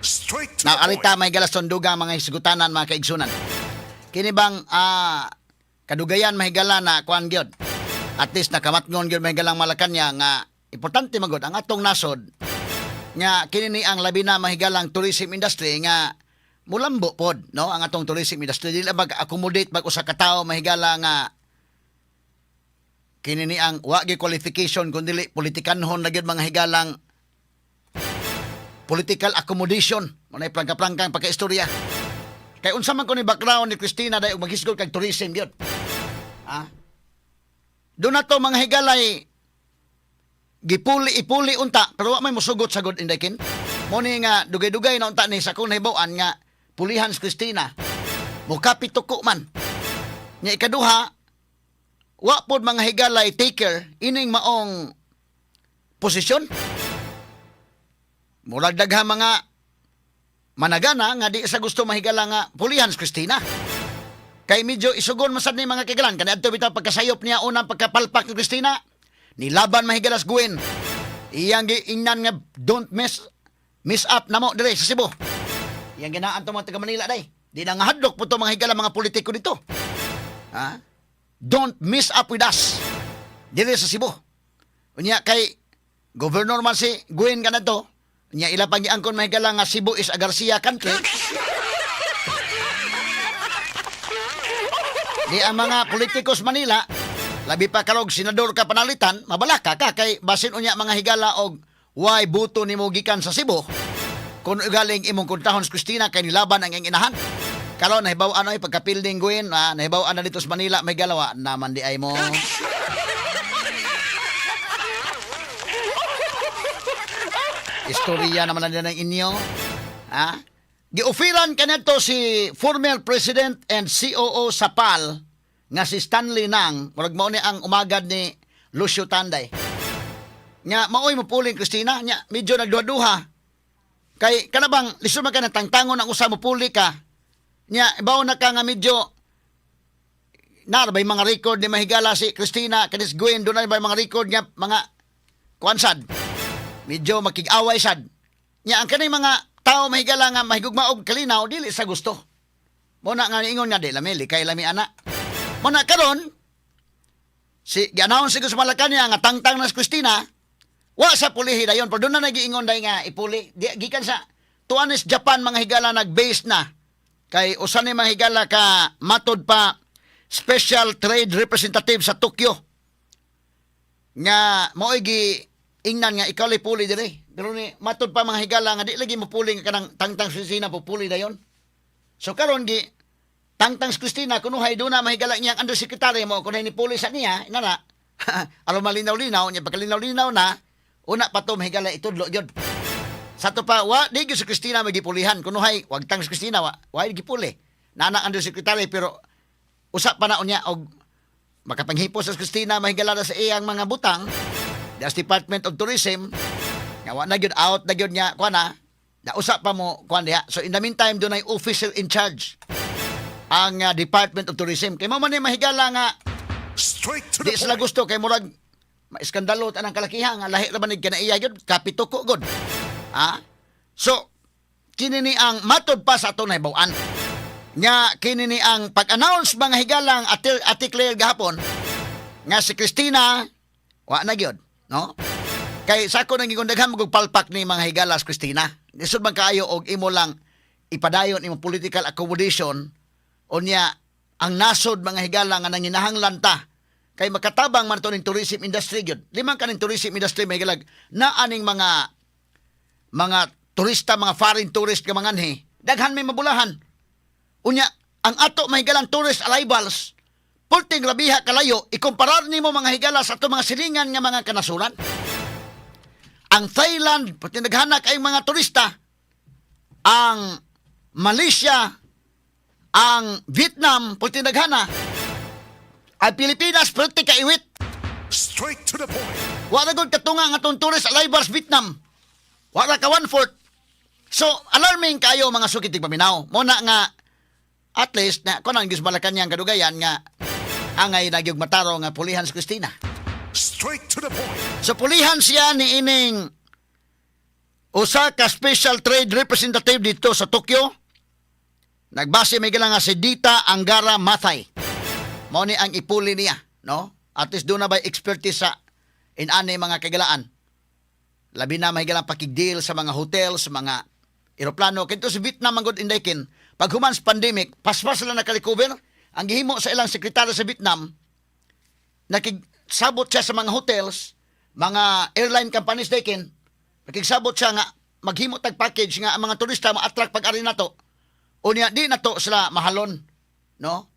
Straight to Na the arita point. may galas sundugang mga hisgutanan, mga kaigsunan. Kini bang kadugayan mahigala na kuan gyud. At least nakamatngon gyud mahigalang Malacañang nga importante magud ang atong nasod nga kini ni ang labi na mahigalang tourism industry nga mulambo pod, no, ang atong tourism industry dili mag-accommodate bag usa ka tawo mahigala nga kini ni ang wa gyud qualification kundi politikanhon na gyud mga higalang political accommodation mo na prangka-prangkang pagkaistorya. Kay unsa man ko ni background ni Cristina dayon maghisgol kag tourism gyud. Doon na to mga higalay ipuli unta pero wa may mosugot sagod inday kin. Mo ni nga dugay-dugay na unta ni sa kun hibaw-an nga pulihan si Cristina. Mukapit tuko man. Nya ikaduha, wa pod mga higalay taker ining maong posisyon. Murag dagha mga managana nga di sa gusto mahigala nga pulihan si Cristina. Kay medyo isugon masad ni mga kagalan kaniadto bitaw pagkasayop niya unang pagkapalpak ni Cristina. Nilaban mahigalas Gwen. Iyang giingnan nga don't miss up na mo dire sa Cebu. Iyang ginaan to mga taga Manila day. Di na nga hadlok po to mga higala mga politiko dito. Don't miss up with us. Dire sa Cebu. Unya kay Governor man si Gwen kanadto. Unya ila pang giangkon mahigala nga Cebu is a Garcia country. Di ang mga politikus Manila, labi pa karog senador ka panalitan, mabalaka ka kay basin unya mga higala og why buto nimo gikan sa Cebu. Kung galing imong kuntahon sa Cristina kay nilaban ang iyang inahan. Karon nahibaw-an ay pagka-building Gwen, nahibaw-an na dito sa Manila may galawa naman di ay mo. Istorya naman na ng inyo. Giufiran kanadto si former President and COO sa PAL nga si Stanley Nang, murag mao ni ang umagad ni Lucio Tanday. Nga maoy mo puling Cristina, nya medyo nagduha-duha. Kay kanabang lisod man ka tangtangon ang usa mo puli ka. Nya ibaw na ka nga medyo narbay mga record ni mahigala si Cristina kanis Gwen dunay bay mga record nga mga kuansad. Medyo makig-away sad. Nya ang kanay mga tao mahigala nga mahigugma og kalinaw dili sa gusto. Mo na nga ingon nga di lamili kay lami ana. Mo na karon si gi-announce sa Malacañang nga tangtang na si Cristina, wa sa pulihi dayon pero doon na nagiingon day nga ipuli. Di gikan sa tuanis Japan mga higala nag-base na kay usa ni mga higala ka matod pa special trade representative sa Tokyo. Nga mo'y gi ingnan nga ikaw puli dire. Pero ni matod pa mga higala nga di lagi mo puli nga kanang tangtang si Cristina po puli dayon. So karon gi tangtang si Cristina kunuhay do na mahigala niyang undersecretary mo kunay ni puli sa niya inana. Aron malinaw-linaw nya pagkalinaw-linaw na una pa to mahigala itudlo gyud. Sa to pa wa di gyud si Cristina magipulihan kunuhay wag tang si Cristina wa gipuli. Nana undersecretary pero usa pa na unya og makapanghipos sa Cristina mahigala na sa iyang mga butang. The Department of Tourism nga wa na gyud out na gyud nya kuan na usa pa mo kuan diha. So in the meantime dunay officer in charge ang Department of Tourism. Kay mo man ni mahigala nga Straight to di the sila point. gusto kay murag maiskandalo tanang kalakihan nga lahi ra man kinaiya gyud kapituko gud. So kini ni ang matod pa sa aton nahibaw-an. Nga kini ni ang pag-announce mga higalang article gahapon nga si Cristina wa na gyud, no? Kay sa ako nang gigundaghan magpalpak ni mga higalas Cristina. Lisod man kaayo og imo lang ipadayon imo political accommodation unya ang nasod mga higala nga nanginahanglan ta kay makatabang man to ning tourism industry gyud. Limang kaning tourism industry may galag na aning mga turista, mga foreign tourist nga manganhi. Daghan may mabulahan. Unya ang ato mahigalang tourist arrivals pulting rabiha kalayo ikumparar nimo mga higala sa ato mga silingan nga mga kanasuran. Ang Thailand, pati naghana kay mga turista, ang Malaysia, ang Vietnam, pati naghana, ang Pilipinas, pati kaiwit. Straight to the point. Wala gud katunga nga itong tourist arrivals Vietnam. Wala ka 1/4. So, alarming kayo mga sukitig paminaw. Muna nga, at least, na kung ang Diyos Malacañang kadugayan nga, angay nagyog mataro nga pulihan si Cristina. Straight to the point. So pulihan siya ni ining Usa ka special trade representative dito sa Tokyo. Nagbase may gila nga si Dita Angara Mathay. Mao ni ang ipuli niya, no? At least doon na ba expertise sa inani mga kagalaan. Labi na may galang pakigdeal sa mga hotel, sa mga eroplano. Kito sa Vietnam ang good indaykin, pag humans pandemic, paspas sila nakalikover. Ang gihimo sa ilang sekretaryo sa Vietnam, nakigsabot siya sa mga hotels, mga airline companies daykin, nakigsabot siya nga maghimo tag package nga ang mga turista ma-attract pag-ari na to. Unya di na to sila mahalon, no?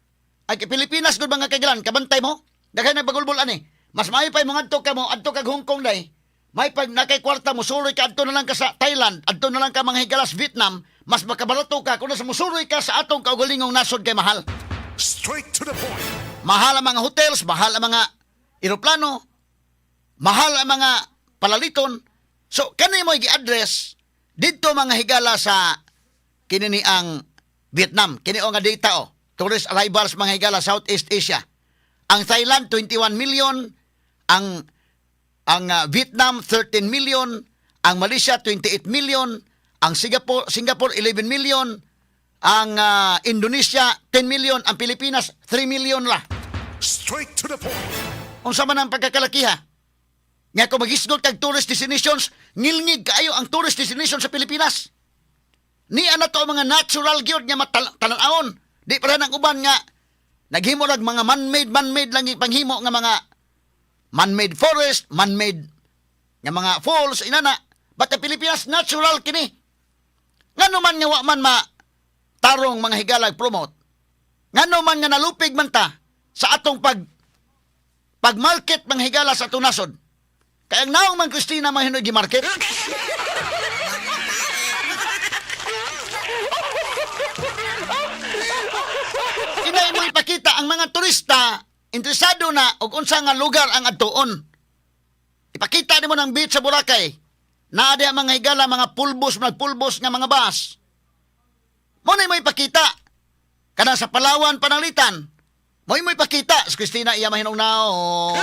Ay Pilipinas gud mga kagalan, kabantay mo. Daghay nagbagulbol ani. Mas maayo pa mo adto ka mo, adto kag Hong Kong day. May pag nakay kwarta mo suroy ka adto na lang ka sa Thailand, adto na lang ka mga higalas Vietnam, mas makabarato ka kung nasa musuroy ka sa atong kaugalingong nasod kay mahal. Straight to the point. Mahal ang mga hotels, mahal ang mga eroplano, mahal ang mga palaliton. So, kani mo i-address dito mga higala sa kinini ang Vietnam. Kini o nga data o. Tourist arrivals mga higala Southeast Asia. Ang Thailand, 21 million. Ang Vietnam, 13 million. Ang Malaysia, 28 million. Ang Singapore 11 million. Ang Indonesia, 10 million. Ang Pilipinas, 3 million la. Straight to the point. Unsa man ang pagkakalakiha? Nga kung maghisgot kag tourist destinations, ngilngig kaayo ang tourist destination sa Pilipinas. Ni ana to mga natural gyud nga matalanaon. Di para nang uban nga naghimo rag mga man-made lang ipanghimo nga mga man-made forest, man-made nga mga falls inana. But ang Pilipinas natural kini. Ngano man nga wa man tarong mga higalag promote. Ngano man nga nalupig man ta sa atong pag-market mga higala sa atong nasod. Kaya ang naong man Christina mahinoy gi-market. Inay mo ipakita ang mga turista interesado na og unsa nga lugar ang adtuon. Ipakita nimo ng beach sa Boracay. Naa di ang mga higala, mga pulbos nga mga bus. Mo na mo ipakita. Kana sa Palawan, Pananglitan. Mo ipakita. Si Christina iya mahinong naong.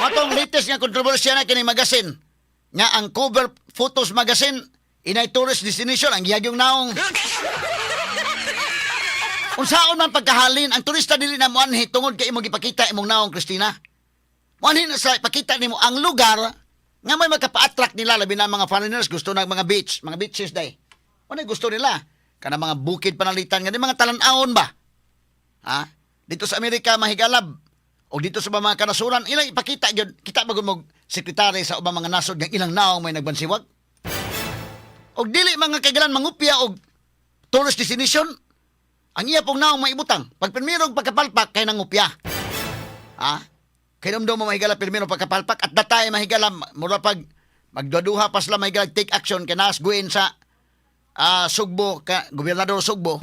Matong latest nga kontrobersya na kini magazine. Nga ang cover photos magazine inay tourist destination ang gihagyong naong. Unsaon man pagkahalin ang turista dili na moanhi tungod kay imong ipakita imong naong Christina. Moanhi na sa ipakita nimo ang lugar nga may magkapa-attract nila labi na mga foreigners gusto na mga beach, mga beaches day. Ano gusto nila? Kana mga bukid Pananglitan nga mga talan-awon ba? Ha? Dito sa Amerika mahigalab o dito sa mga kanasuran ilang ipakita gyud kita bagud mo sekretary sa ubang mga nasod nga ilang naong may nagbansiwag. Og dili mga kagalan mangupya og tourist destination. Ang iya pong naong maibutang. Pag pirmirong pagkapalpak, kay nangupya. Ha? Kay namdo mo mahigala pirmirong pagkapalpak at datay mahigala, mura pag magduduha pa sila mahigala take action kay nas guin sa Sugbo, gobernador Sugbo.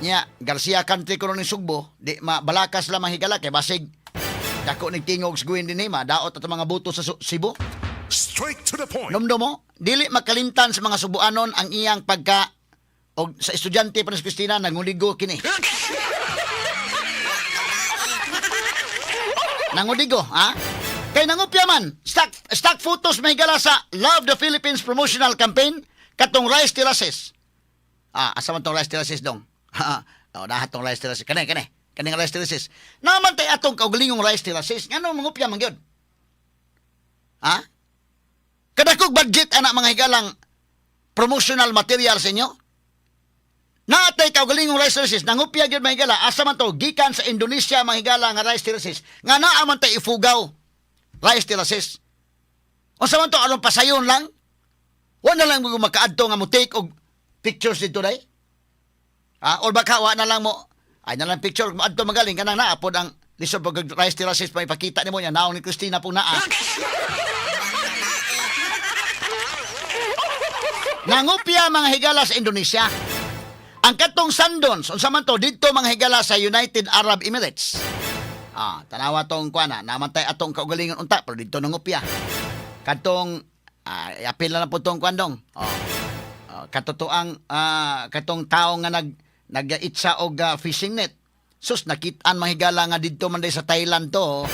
Nya, Garcia Country ko ni Sugbo, di balakas lang mahigala kay basig. Dako nagtingog sa guin din daot at mga buto sa Cebu. Straight to the point. Namdo mo, dili makalimtan sa mga Subuanon ang iyang pagka o sa estudyante pa ni Christina nanguligo kini. Nanguligo, ha? Kay nangupya man, stock photos may gala sa Love the Philippines promotional campaign katong rice terraces. Asa man tong rice terraces dong? Dahat tong rice terraces. Kaning rice terraces. Naman tay atong kaugalingong rice terraces. Ngano mangupya man gyud? Ha? Kadakog budget anak mga higalang promotional material sa inyo? Natay kaugalingong rice terraces nangupya gyud mahigala asa man to gikan sa Indonesia mahigala nga rice terraces nga naa man tay ifugaw rice terraces. Unsa man to aron pasayon lang? Wa na lang mo makaadto nga mo take og pictures dito day. Or baka wa na lang mo ay na lang picture adto magaling kanang naa pod ang lisod pag rice terraces pa ipakita nimo nya naong ni Christina pong naa. Nangupya mga higala sa Indonesia. Ang katong Sandons, unsa man to didto mga higala sa United Arab Emirates. Tanawa tong kuana, namantay atong kaugalingon unta pero didto nangupya. Katong apil na po tong kuandong. Katotoang katong tao nga nag-itsa og fishing net. Sus nakitaan mga higala nga didto man day sa Thailand to.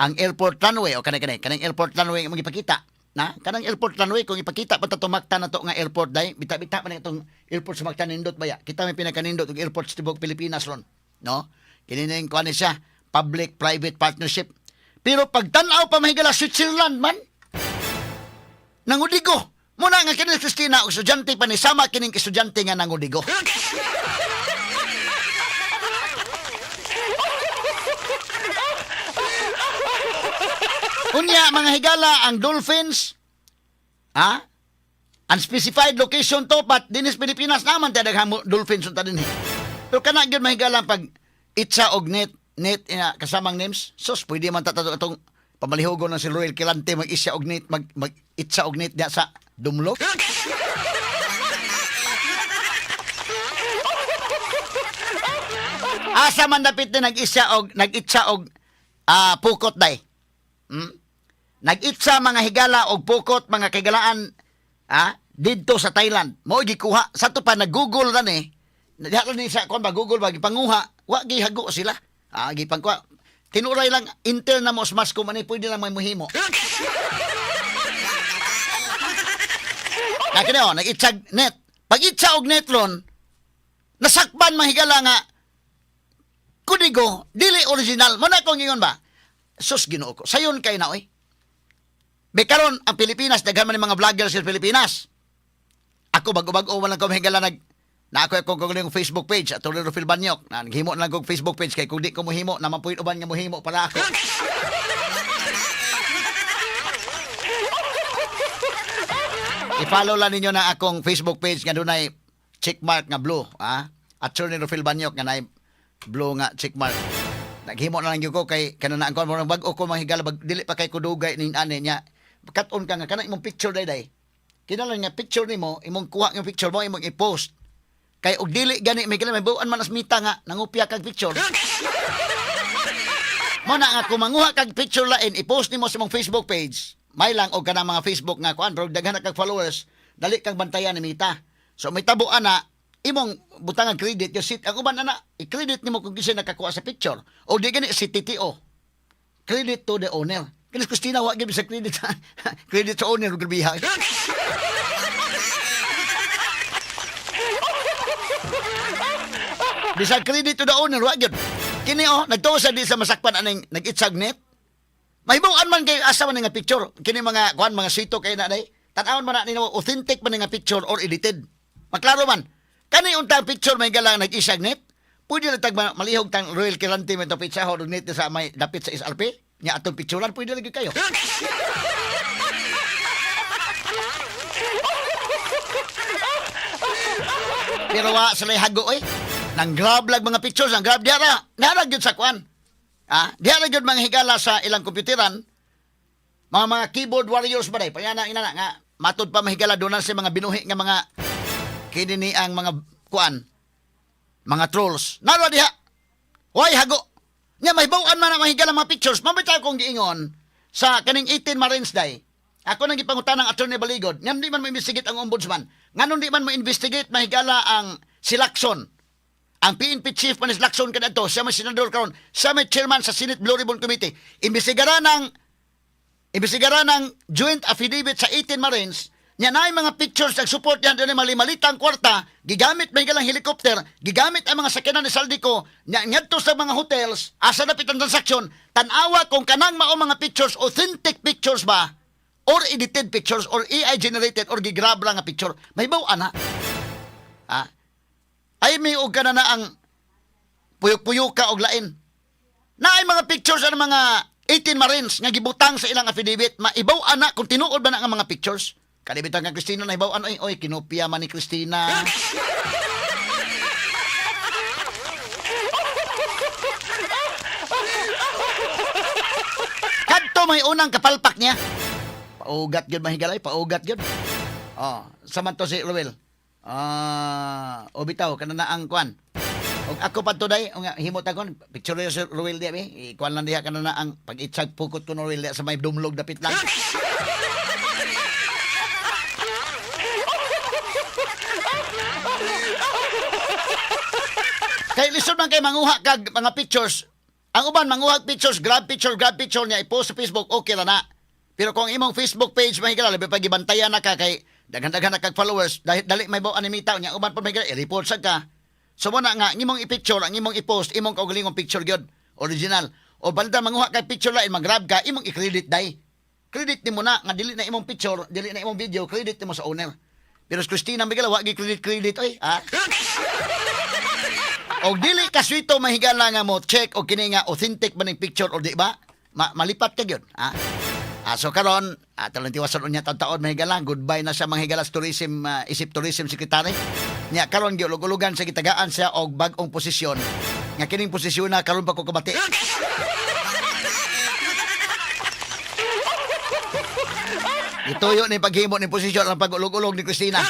ang airport runway o kanang airport runway ang ipakita. Na kanang airport runway kung ipakita pa tumakta na to nga airport day bita-bita man itong airport sa Mactan nindot baya. Kita may pinakanindot og airport sa tibok Pilipinas ron. No? Kini ning kuan siya, public private partnership. Pero pag tan-aw pa mahigala Switzerland man. Nangudigo. Muna nga kini Christina og estudyante pa ni sama kining estudyante nga nangudigo. Unya, mga higala, ang dolphins, unspecified location to, but dinis Pilipinas naman tayo dolphins unta din. Pero kana gyud mahigala pag itsa og net kasamang names, sos pwede man tatato atong pamalihugon ng si Royal Kilante mag-isya og net, mag-itsa og net diya sa dumlok. Asa man dapit na nag-itsa og pukot day. Nag-itsa mga higala og pukot mga kagalaan didto sa Thailand. Mao gikuha sa to pa nag-Google ran eh. Diha ni sa kon ba Google ba gipanguha, wa gihago sila. Gipangkuha. Tinuray lang inter na mo mas ko man pwede lang may muhimo. Kaya nag-itsag net. Pag itsa og net ron, nasakban mahigala nga kudigo, dili original. Muna kong ingon ba? Sus Ginoo ko. Sayon kay na oy. Bekaron ang Pilipinas daghan man mga vloggers sa Pilipinas. Ako bago-bago wala ko mahigala na ako yung Facebook page at Rolando Filbanyok. Naghimo na lang kong Facebook page kay kung di ko mohimo naman po uban nga mohimo para ako. I-follow lang ninyo na akong Facebook page nga dunay checkmark nga blue, At Rolando Filbanyok nga nay blue nga checkmark. Naghimo na lang gyud ko kay kanana ang bag-o ko mahigala dili pa kay kudugay ning ane niya. Kat-on ka nga kana imong picture day. Kinahanglan nga picture nimo, imong kuha yung picture mo imong i-post. Kay og dili gani may kila may buan man asmita nga nangupya kag picture. Mo na nga kung manguha kag picture lain i-post nimo sa imong Facebook page. May lang og kanang mga Facebook nga kuan pero daghan na kag followers, dali kang bantayan ni Mita. So may tabuan na imong butangan credit yung sit ang uban ana i-credit nimo kung gisa nakakuha sa picture o di gani si TTO credit to the owner kinis Christina wa gyud sa credit credit sa owner ug biha bisa credit to the owner wa gyud kini nagtuo sa di sa masakpan aning nag-itsag net mahibaw-an man kay asa man nga picture kini mga kuan mga sito kay na day tan-awon man na nimo authentic man nga picture or edited maklaro man. Kani untang picture may galang nag-isag net. Pwede na tag malihog tang Royal Kilante may pizza hot net sa may dapit sa SRP. Nya atong picturean pwede lagi kayo. Pero wa sila hago oy. Nang grab lag mga pictures, nang grab diara. Nara gyud sa kwan. Diara gyud mga higala sa ilang kompyuteran. Mga keyboard warriors ba day? Panyana ina nga matud pa mahigala doon sa mga binuhi nga mga kini ni ang mga kuan mga trolls naro diha way hago nya mahibaw-an man ang mahigala mga pictures mabitaw kong giingon sa kaning 18 Marines Day ako nang gipangutanang Attorney Baligod ngam di man ma-investigate ang ombudsman nganon di man ma-investigate mahigala ang si Lacson ang PNP chief man si Lacson kadto siya may senador karon siya may chairman sa Senate Blue Ribbon Committee imbestigaran ng joint affidavit sa 18 Marines. Nya naay mga pictures nag support yan dinay mali-malitang kwarta, gigamit may galang helicopter, gigamit ang mga sakyanan ni Saldico, nya ngadto sa mga hotels, asa na pitang transaksyon, tan-awa kung kanang mao mga pictures authentic pictures ba or edited pictures or AI generated or gigrab lang nga picture. May baw ana. Ay may og kana na ang puyok-puyok ka og lain. Naay mga pictures ang mga 18 Marines nga gibutang sa ilang affidavit, maibaw ana kung tinuod ba na ang mga pictures. Kalibitan nga Christina na ibaw ano oy kinopya man ni Christina. Kadto may unang kapalpak niya. Paugat gyud mahigalay, paugat gyud. Saman to si Ruel. Bitaw kanana ang kwan. Og ako pa today, himot akon picture si Ruel di be. Kwan lang diha kanana ang pag-itsag pukot ko no Ruel sa may dumlog dapit lang. Kay lisod man kay manguha kag mga pictures Ang uban manguhag pictures, grab picture niya i-post sa Facebook, okay ra na. Pero kung imong Facebook page mahigala labi pagibantayan na ka kay daghan-daghan na kag followers dali may baw animita nya uban pa mahigala i-report sad ka. So mo na nga imong i-picture, ang imong i-post, imong kaugalingong picture gyud, original. O banda manguha kay picture lain mag-grab ka, imong i-credit dai. Credit nimo na nga dili na imong picture, dili na imong video, credit nimo sa owner. Pero si Christina mahigala wa gi credit oy, ha? Og dili ka swito mahigala nga mo check og kini nga authentic ba ning picture o di ba? Malipat ka gyud, ha? So karon, talantiwasan unya taon mahigala, goodbye na sa manghigala tourism, isip tourism secretary. Nya karon giulog-ulugan sa gitagaan siya og bag-ong posisyon. Nga kining posisyon na karon pa ko kabati. Ituyo ni paghimo ni posisyon ang pag-ulog-ulog ni Christina.